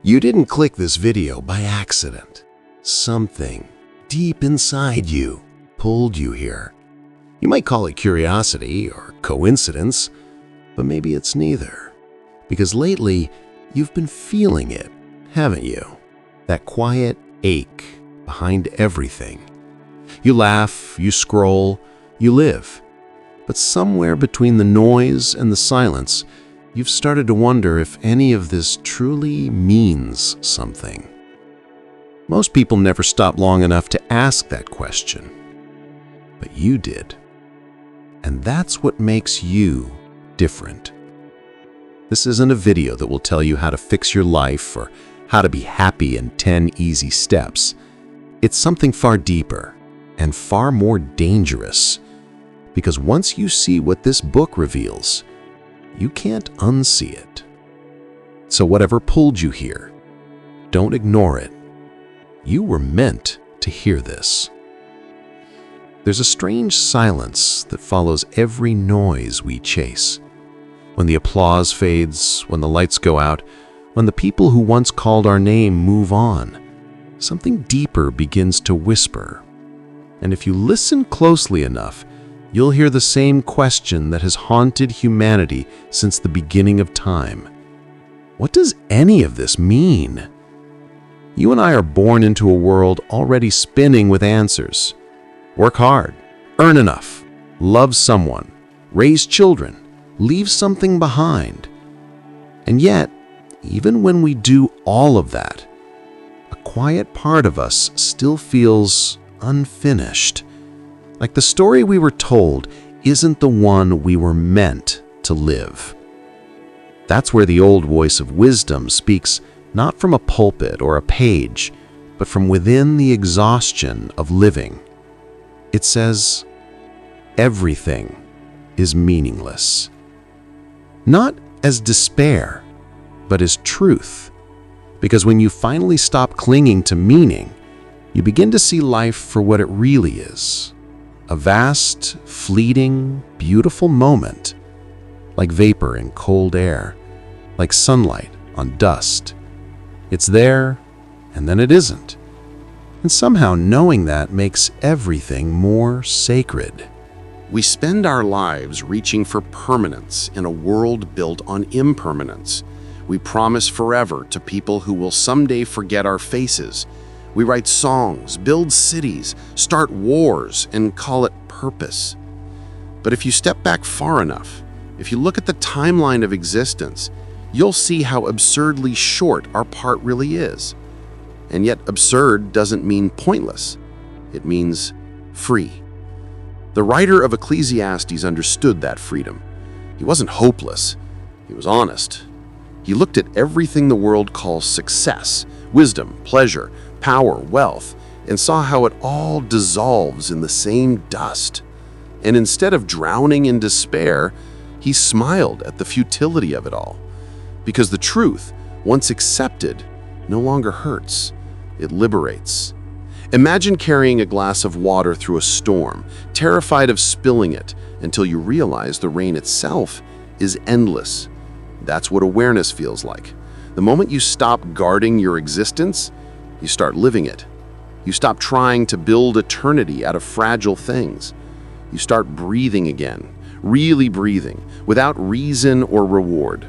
You didn't click this video by accident. Something deep inside you pulled you here. You might call it curiosity or coincidence, but maybe it's neither. Because lately, you've been feeling it, haven't you? That quiet ache behind everything. You laugh, you scroll, you live. But somewhere between the noise and the silence, you've started to wonder if any of this truly means something. Most people never stop long enough to ask that question. But you did. And that's what makes you different. This isn't a video that will tell you how to fix your life or how to be happy in 10 easy steps. It's something far deeper and far more dangerous. Because once you see what this book reveals, you can't unsee it. So whatever pulled you here, don't ignore it. You were meant to hear this. There's a strange silence that follows every noise we chase. When the applause fades, when the lights go out, when the people who once called our name move on, something deeper begins to whisper. And if you listen closely enough, you'll hear the same question that has haunted humanity since the beginning of time. What does any of this mean? You and I are born into a world already spinning with answers. Work hard, earn enough, love someone, raise children, leave something behind. And yet, even when we do all of that, a quiet part of us still feels unfinished. Like the story we were told isn't the one we were meant to live. That's where the old voice of wisdom speaks not from a pulpit or a page, but from within the exhaustion of living. It says, everything is meaningless. Not as despair, but as truth. Because when you finally stop clinging to meaning, you begin to see life for what it really is. A vast, fleeting, beautiful moment, like vapor in cold air, like sunlight on dust. It's there, and then it isn't. And somehow knowing that makes everything more sacred. We spend our lives reaching for permanence in a world built on impermanence. We promise forever to people who will someday forget our faces. We write songs, build cities, start wars, and call it purpose. But if you step back far enough, if you look at the timeline of existence, you'll see how absurdly short our part really is. And yet absurd doesn't mean pointless. It means free. The writer of Ecclesiastes understood that freedom. He wasn't hopeless. He was honest. He looked at everything the world calls success, wisdom, pleasure, power, wealth, and saw how it all dissolves in the same dust. And instead of drowning in despair, he smiled at the futility of it all. Because the truth, once accepted, no longer hurts. It liberates. Imagine carrying a glass of water through a storm, terrified of spilling it, until you realize the rain itself is endless. That's what awareness feels like. The moment you stop guarding your existence, you start living it. You stop trying to build eternity out of fragile things. You start breathing again, really breathing, without reason or reward.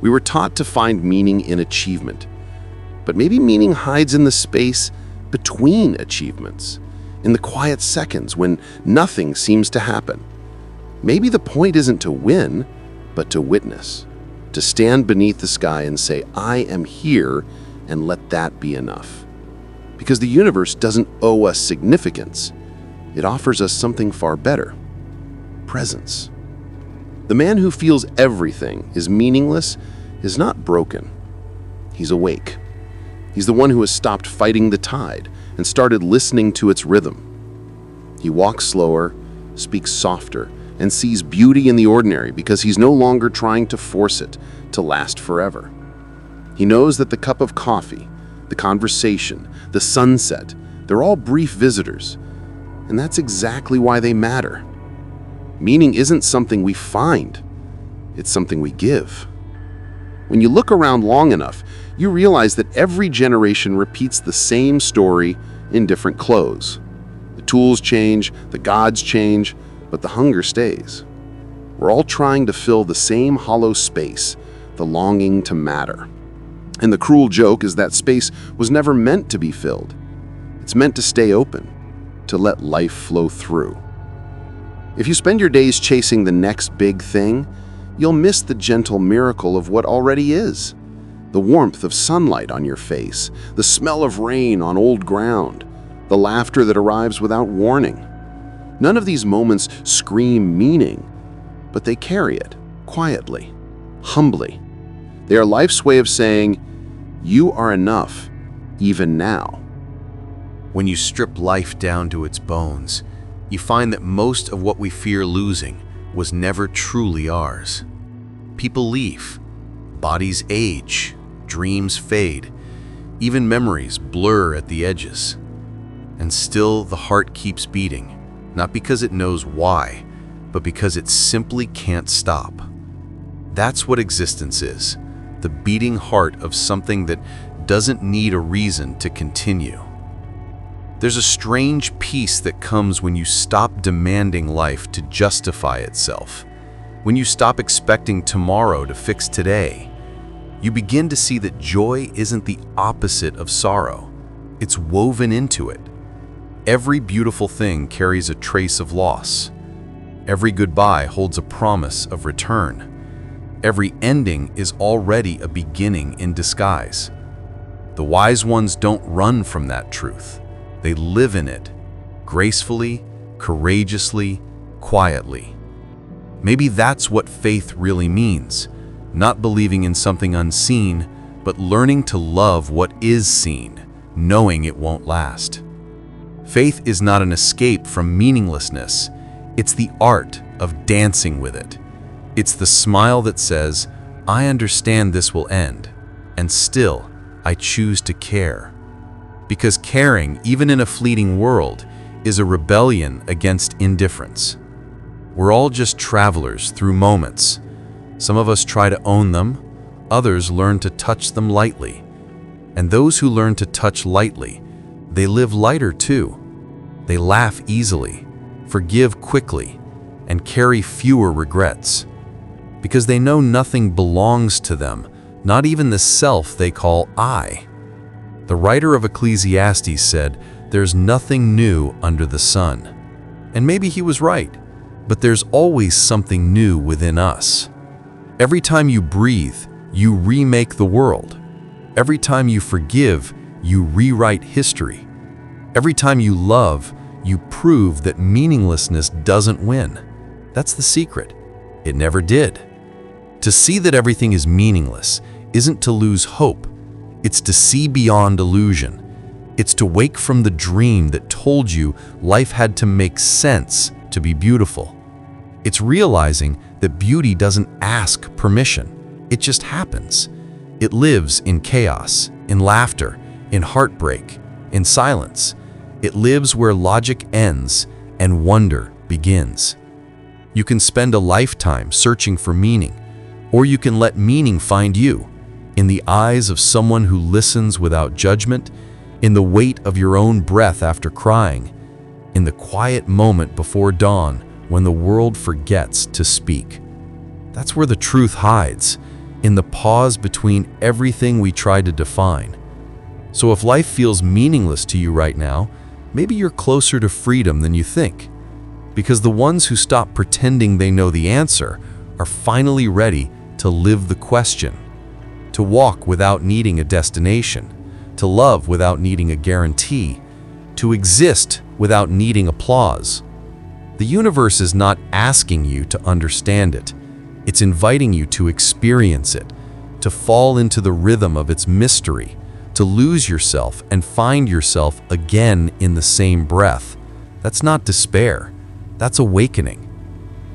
We were taught to find meaning in achievement. But maybe meaning hides in the space between achievements, in the quiet seconds when nothing seems to happen. Maybe the point isn't to win, but to witness, to stand beneath the sky and say, I am here, and let that be enough. Because the universe doesn't owe us significance. It offers us something far better: presence. The man who feels everything is meaningless is not broken. He's awake. He's the one who has stopped fighting the tide and started listening to its rhythm. He walks slower, speaks softer, and sees beauty in the ordinary because he's no longer trying to force it to last forever. He knows that the cup of coffee, the conversation, the sunset, they're all brief visitors. And that's exactly why they matter. Meaning isn't something we find, it's something we give. When you look around long enough, you realize that every generation repeats the same story in different clothes. The tools change, the gods change, but the hunger stays. We're all trying to fill the same hollow space, the longing to matter. And the cruel joke is that space was never meant to be filled. It's meant to stay open, to let life flow through. If you spend your days chasing the next big thing, you'll miss the gentle miracle of what already is. The warmth of sunlight on your face, the smell of rain on old ground, the laughter that arrives without warning. None of these moments scream meaning, but they carry it quietly, humbly. They are life's way of saying, "You are enough, even now." When you strip life down to its bones, you find that most of what we fear losing was never truly ours. People leave, bodies age, dreams fade, even memories blur at the edges. And still the heart keeps beating, not because it knows why, but because it simply can't stop. That's what existence is, the beating heart of something that doesn't need a reason to continue. There's a strange peace that comes when you stop demanding life to justify itself. When you stop expecting tomorrow to fix today, you begin to see that joy isn't the opposite of sorrow. It's woven into it. Every beautiful thing carries a trace of loss. Every goodbye holds a promise of return. Every ending is already a beginning in disguise. The wise ones don't run from that truth. They live in it, gracefully, courageously, quietly. Maybe that's what faith really means, not believing in something unseen, but learning to love what is seen, knowing it won't last. Faith is not an escape from meaninglessness. It's the art of dancing with it. It's the smile that says, "I understand this will end, and still I choose to care." Because caring, even in a fleeting world, is a rebellion against indifference. We're all just travelers through moments. Some of us try to own them, others learn to touch them lightly. And those who learn to touch lightly, they live lighter too. They laugh easily, forgive quickly, and carry fewer regrets. Because they know nothing belongs to them, not even the self they call I. The writer of Ecclesiastes said, "There's nothing new under the sun." And maybe he was right, but there's always something new within us. Every time you breathe, you remake the world. Every time you forgive, you rewrite history. Every time you love, you prove that meaninglessness doesn't win. That's the secret. It never did. To see that everything is meaningless isn't to lose hope. It's to see beyond illusion. It's to wake from the dream that told you life had to make sense to be beautiful. It's realizing that beauty doesn't ask permission. It just happens. It lives in chaos, in laughter, in heartbreak, in silence. It lives where logic ends and wonder begins. You can spend a lifetime searching for meaning, or you can let meaning find you. In the eyes of someone who listens without judgment, in the weight of your own breath after crying, in the quiet moment before dawn when the world forgets to speak. That's where the truth hides, in the pause between everything we try to define. So if life feels meaningless to you right now, maybe you're closer to freedom than you think. Because the ones who stop pretending they know the answer are finally ready to live the question. To walk without needing a destination, to love without needing a guarantee, to exist without needing applause. The universe is not asking you to understand it. It's inviting you to experience it, to fall into the rhythm of its mystery, to lose yourself and find yourself again in the same breath. That's not despair. That's awakening.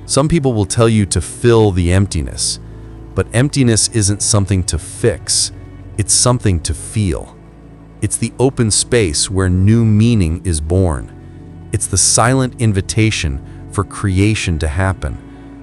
Some people will tell you to fill the emptiness. But emptiness isn't something to fix, it's something to feel. It's the open space where new meaning is born. It's the silent invitation for creation to happen.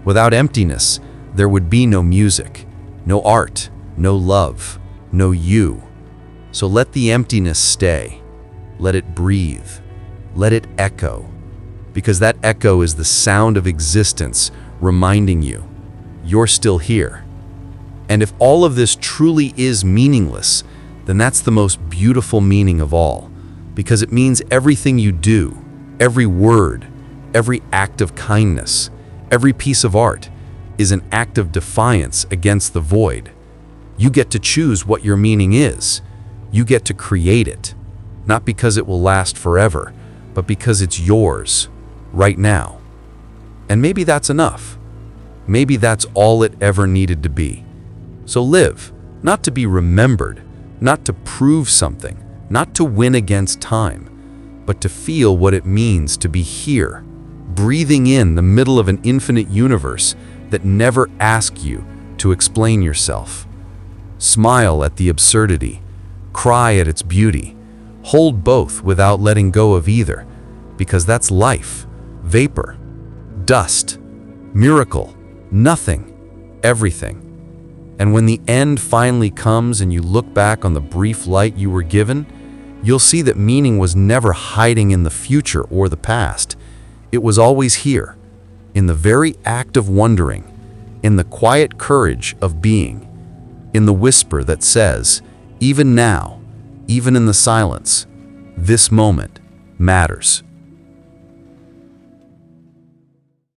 Without emptiness, there would be no music, no art, no love, no you. So let the emptiness stay. Let it breathe. Let it echo. Because that echo is the sound of existence reminding you, you're still here. And if all of this truly is meaningless, then that's the most beautiful meaning of all, because it means everything you do, every word, every act of kindness, every piece of art is an act of defiance against the void. You get to choose what your meaning is. You get to create it, not because it will last forever, but because it's yours, right now. And maybe that's enough. Maybe that's all it ever needed to be. So live, not to be remembered, not to prove something, not to win against time, but to feel what it means to be here, breathing in the middle of an infinite universe that never asks you to explain yourself. Smile at the absurdity, cry at its beauty, hold both without letting go of either, because that's life, vapor, dust, miracle, nothing, everything. And when the end finally comes and you look back on the brief light you were given, you'll see that meaning was never hiding in the future or the past. It was always here, in the very act of wondering, in the quiet courage of being, in the whisper that says, even now, even in the silence, this moment matters.